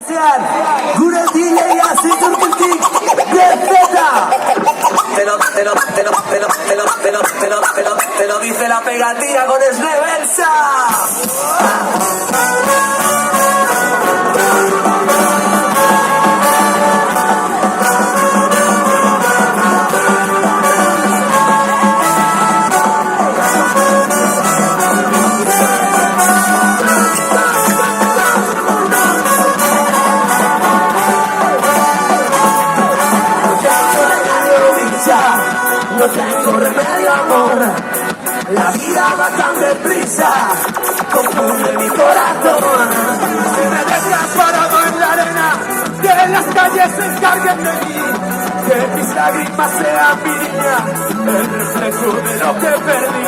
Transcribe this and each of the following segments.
Gure DJ-a ziturkitik Gezeta. Te lo dice la pegatina con Esneversa. No tengo remedio, amor. La vida va tan deprisa, confunde mi corazón. Si me dejas parado en la arena, que las calles se encarguen de mí, que mis lágrimas sean mi niña, el reflejo de lo que perdí.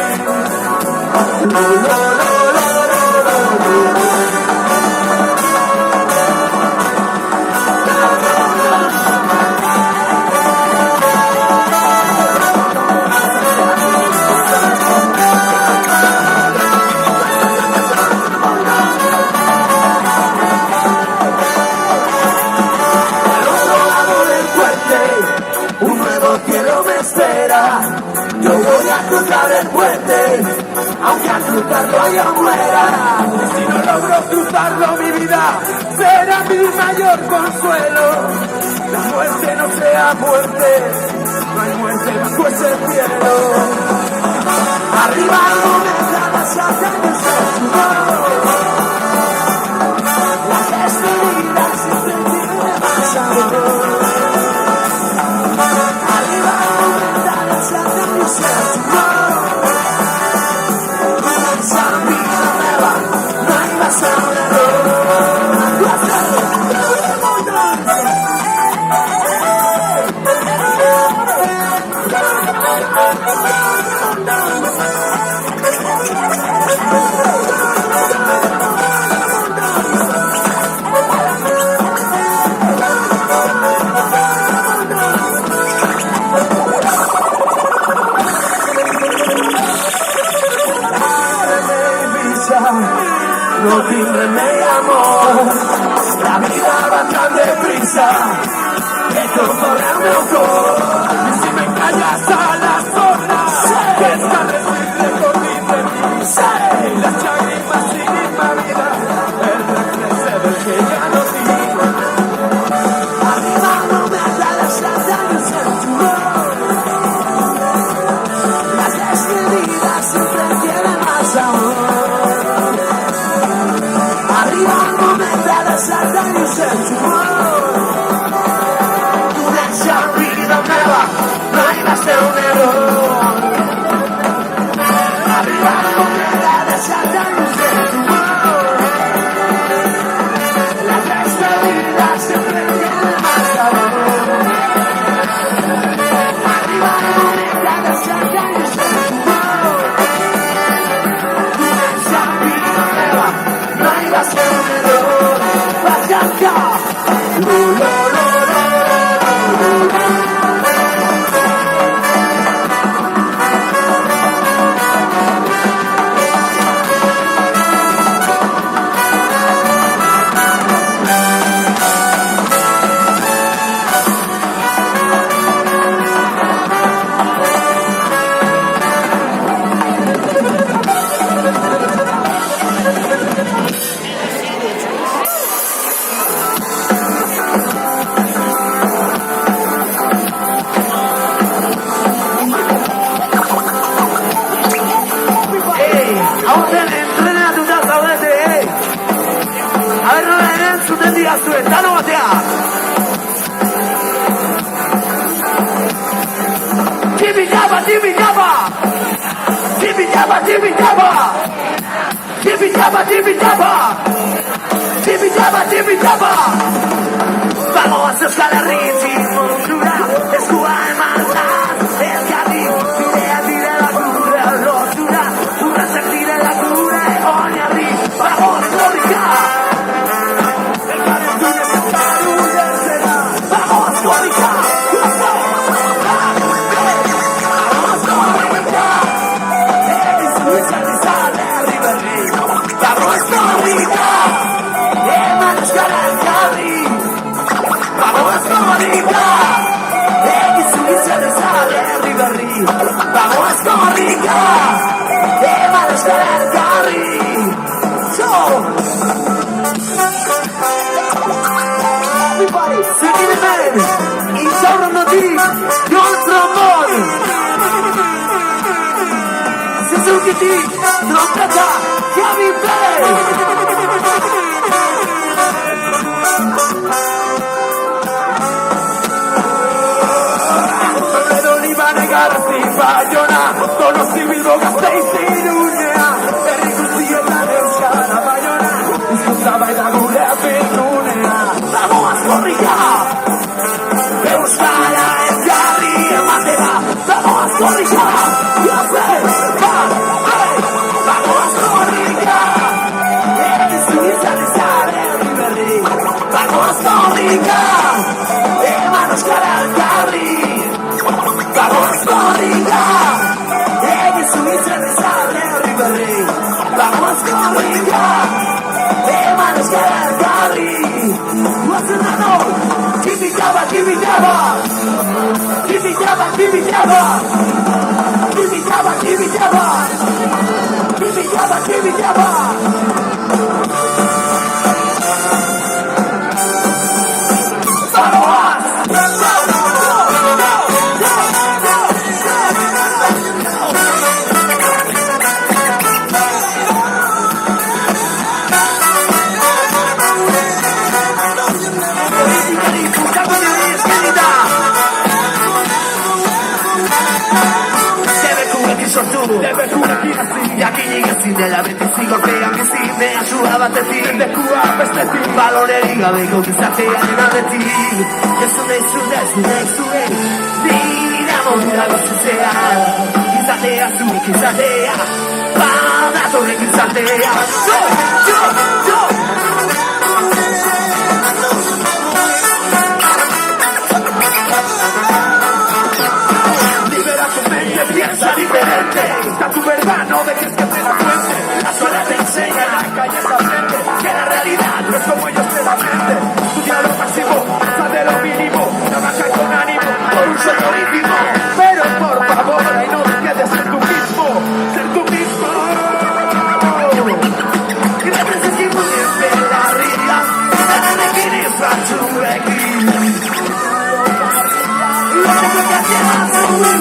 Yo voy a cruzar el puente, aunque al cruzarlo yo muera. Si no logro cruzarlo, mi vida será mi mayor consuelo. La muerte no sea muerte, no hay muerte bajo ese cielo. Arriba no me tratas a las despedidas siempre tienen más sabor. No tiene amor, la vida va tan deprisa que todo me autor. Y si me callas a las horas, que es tan recible por mí de mí, las lágrimas sin mi vida, el reflejo del que ya no digo. Arriba no me atas las años en tu voz, las despedidas siempre tienen más amor. Vamos a buscar el ritmo natural, es tu alma, el jardín, idea de la cura, rosura, pura sentir la cura, ogni abrir, vamos a coricar. El calendario es el calendario será, vamos a coricar. Vamos a coricar. Comunica, X sulle sale Riverri, vamos Comunica, Manos Carri, everybody, singing the man, in Sauron Nodi, John Trombone, Suzuki D, trompeta, Kevin Bell. Bayona, Donosti Bilbo Gasteiz Irunea, herri guztietan euskara Bayona, hizkuntza baita gure apirunea. Vamos korrika, euskara ekarri ematera. Vamos korrika, vamos korrika, vamos korrika, emanos gara elkarri. Vamos Comunica, X sulle sale Riverri, vamos Comunica, Manos Carri, what's the name? Give me Java, give me Java, give me Java, give me Java, give me Java, give me Java, give me Java, give me Java. Jakinik ezin dela beti zigorpean bizi, mehasua batetik, lekua bestetik, balorerik gabeko gizatean enadetik. Zure, nira modura bizitzea, gizatea zuek izatea, badatorren gizatea. Piensa diferente, está tu verdad, no dejes que te la cuente. La escuela te enseña, en la calle se aprende que la realidad no es como ellos te la venden. Estudia lo máximo, hasta de lo mínimo, trabaja con ánimo, por un sueño íntimo. Pero por favor, ahí no te quedes ser tú mismo, ser tú mismo. Gracias a ti puedes ver la realidad, nada que eres fatueki. Lo que hacías aquí.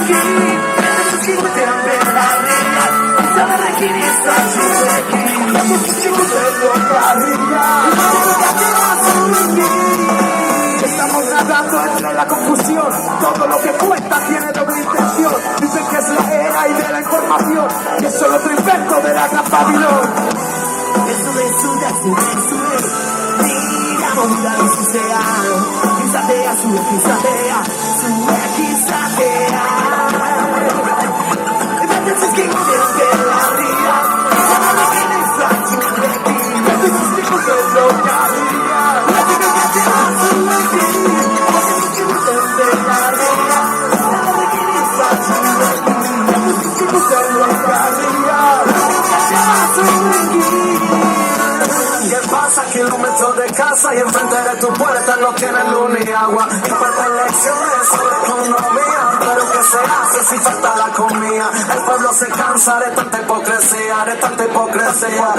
Estamos nadando entre la confusión, todo lo que cuenta tiene doble intención. Dicen que es la era y de la información, que es solo otro invento de la gran Babilón. Mira, modula bizitzea, gizatea, zure gizatea, zure gizatea. ¿Qué pasa? Kilómetros de casa y enfrente de tu puerta no tienen luz ni agua. Y para elecciones sobre economía, pero ¿qué se hace si falta la comida? El pueblo se cansa de tanta hipocresía, de tanta hipocresía.